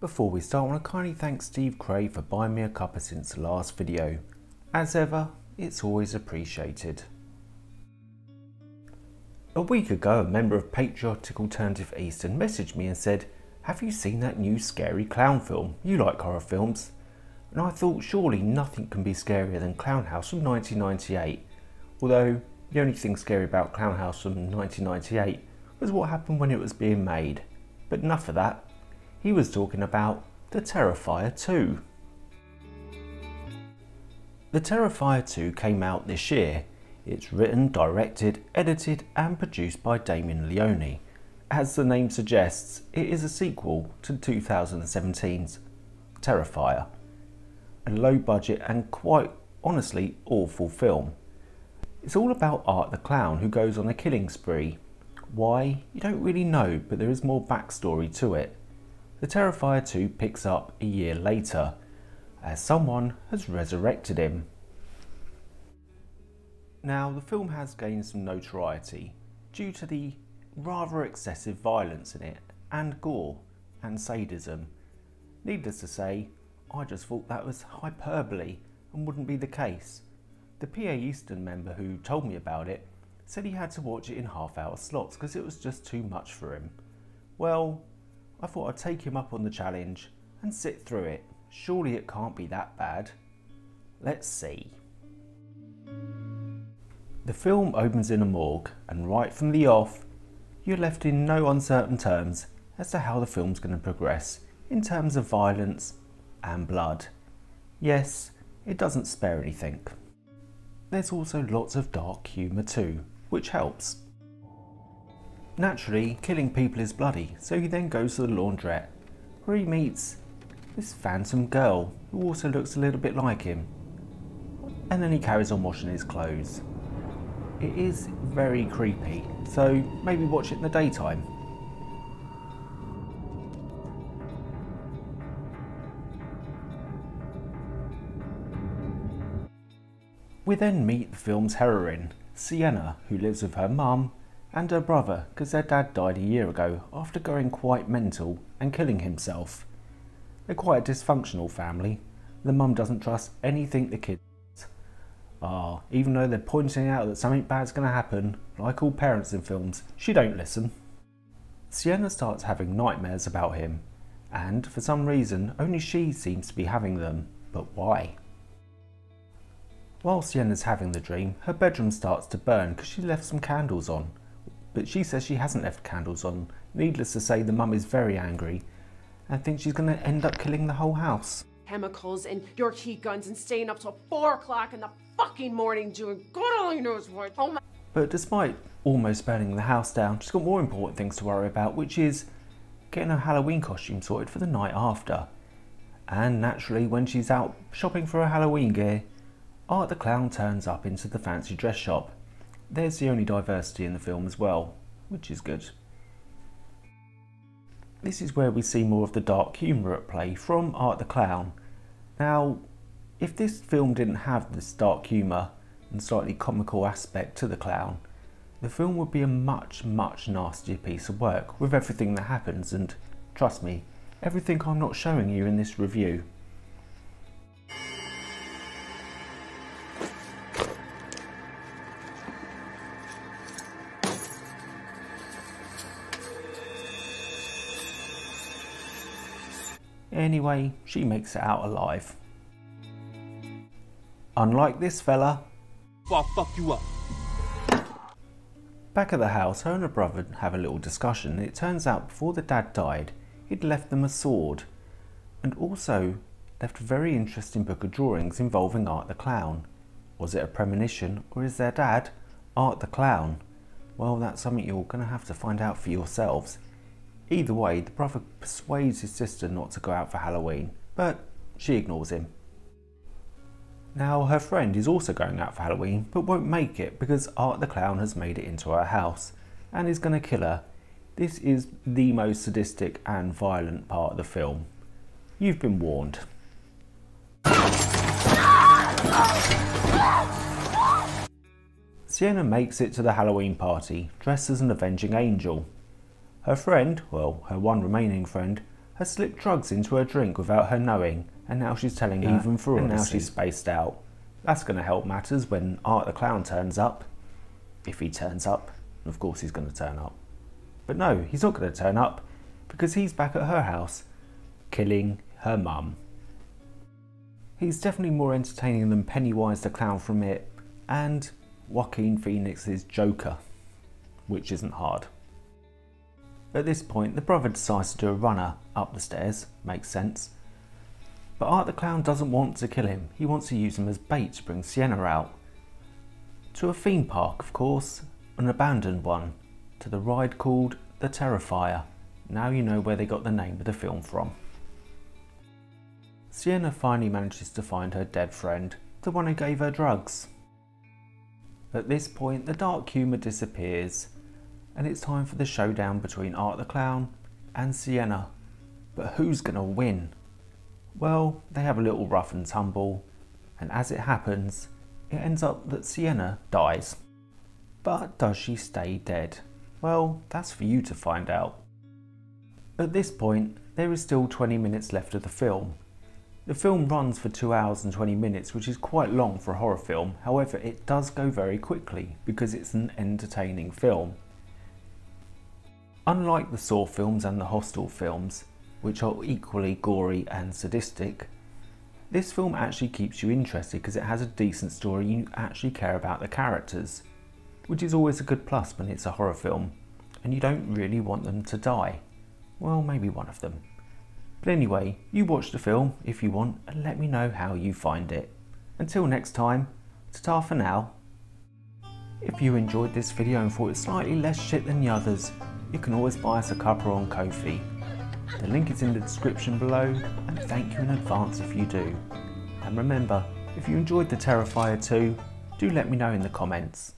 Before we start, I want to kindly thank Steve Cray for buying me a cuppa since the last video. As ever, it's always appreciated. A week ago, a member of Patriotic Alternative Eastern messaged me and said, "Have you seen that new scary clown film? You like horror films." And I thought surely nothing can be scarier than Clown House from 1998. Although the only thing scary about Clown House from 1998 was what happened when it was being made. But enough of that. He was talking about the Terrifier 2. The Terrifier 2 came out this year. It's written, directed, edited and produced by Damien Leone. As the name suggests, it is a sequel to 2017's Terrifier. A low budget and quite honestly awful film. It's all about Art the Clown, who goes on a killing spree. Why? You don't really know, but there is more backstory to it. The Terrifier 2 picks up a year later, as someone has resurrected him. Now, the film has gained some notoriety due to the rather excessive violence in it, and gore, and sadism. Needless to say, I just thought that was hyperbole and wouldn't be the case. The PA Eastern member who told me about it said he had to watch it in half-hour slots because it was just too much for him. Well, I thought I'd take him up on the challenge and sit through it. Surely it can't be that bad. Let's see. The film opens in a morgue, and right from the off, you're left in no uncertain terms as to how the film's going to progress in terms of violence and blood. Yes, it doesn't spare anything. There's also lots of dark humour too, which helps. Naturally, killing people is bloody, so he then goes to the laundrette, where he meets this phantom girl who also looks a little bit like him. And then he carries on washing his clothes. It is very creepy, so maybe watch it in the daytime. We then meet the film's heroine, Sienna, who lives with her mum and her brother because their dad died a year ago after going quite mental and killing himself. They're quite a dysfunctional family. The mum doesn't trust anything the kids even though they're pointing out that something bad's going to happen, like all parents in films, she don't listen. Sienna starts having nightmares about him, and for some reason only she seems to be having them, but why? While Sienna's having the dream, her bedroom starts to burn because she left some candles on. But she says she hasn't left candles on. Needless to say, the mum is very angry and thinks she's going to end up killing the whole house. Chemicals in your heat guns and staying up till 4 o'clock in the fucking morning doing God only knows what. Oh my. But despite almost burning the house down, she's got more important things to worry about, which is getting her Halloween costume sorted for the night after. And naturally, when she's out shopping for her Halloween gear, Art the Clown turns up into the fancy dress shop. There's the only diversity in the film as well, which is good. This is where we see more of the dark humour at play from Art the Clown. Now, if this film didn't have this dark humour and slightly comical aspect to the clown, the film would be a much nastier piece of work with everything that happens, and trust me, everything I'm not showing you in this review. Anyway, she makes it out alive. Unlike this fella, I'll fuck you up. Back at the house, her and her brother have a little discussion, and it turns out before the dad died, he'd left them a sword, and also left a very interesting book of drawings involving Art the Clown. Was it a premonition, or is their dad Art the Clown? Well, that's something you're going to have to find out for yourselves. Either way, the brother persuades his sister not to go out for Halloween, but she ignores him. Now, her friend is also going out for Halloween, but won't make it because Art the Clown has made it into her house and is going to kill her. This is the most sadistic and violent part of the film. You've been warned. Sienna makes it to the Halloween party, dressed as an avenging angel. Her friend, well, her one remaining friend, has slipped drugs into her drink without her knowing, and now she's telling her, even for Odysee. And now she's spaced out. That's going to help matters when Art the Clown turns up. If he turns up. Of course he's going to turn up. But no, he's not going to turn up, because he's back at her house, killing her mum. He's definitely more entertaining than Pennywise the Clown from It, and Joaquin Phoenix's Joker, which isn't hard. At this point, the brother decides to do a runner up the stairs, makes sense. But Art the Clown doesn't want to kill him, he wants to use him as bait to bring Sienna out. To a theme park, of course, an abandoned one, to the ride called the Terrifier. Now you know where they got the name of the film from. Sienna finally manages to find her dead friend, the one who gave her drugs. At this point, the dark humour disappears, and it's time for the showdown between Art the Clown and Sienna. But who's gonna win? Well, they have a little rough and tumble, and as it happens, it ends up that Sienna dies. But does she stay dead? Well, that's for you to find out. At this point, there is still 20 minutes left of the film. The film runs for 2 hours and 20 minutes, which is quite long for a horror film. However, it does go very quickly because it's an entertaining film. Unlike the Saw films and the Hostel films, which are equally gory and sadistic, this film actually keeps you interested because it has a decent story and you actually care about the characters, which is always a good plus when it's a horror film and you don't really want them to die. Well, maybe one of them. But anyway, you watch the film if you want and let me know how you find it. Until next time, ta-ta for now. If you enjoyed this video and thought it slightly less shit than the others, you can always buy us a Cuppa on Ko-fi. The link is in the description below, and thank you in advance if you do. And remember, if you enjoyed the Terrifier 2, do let me know in the comments.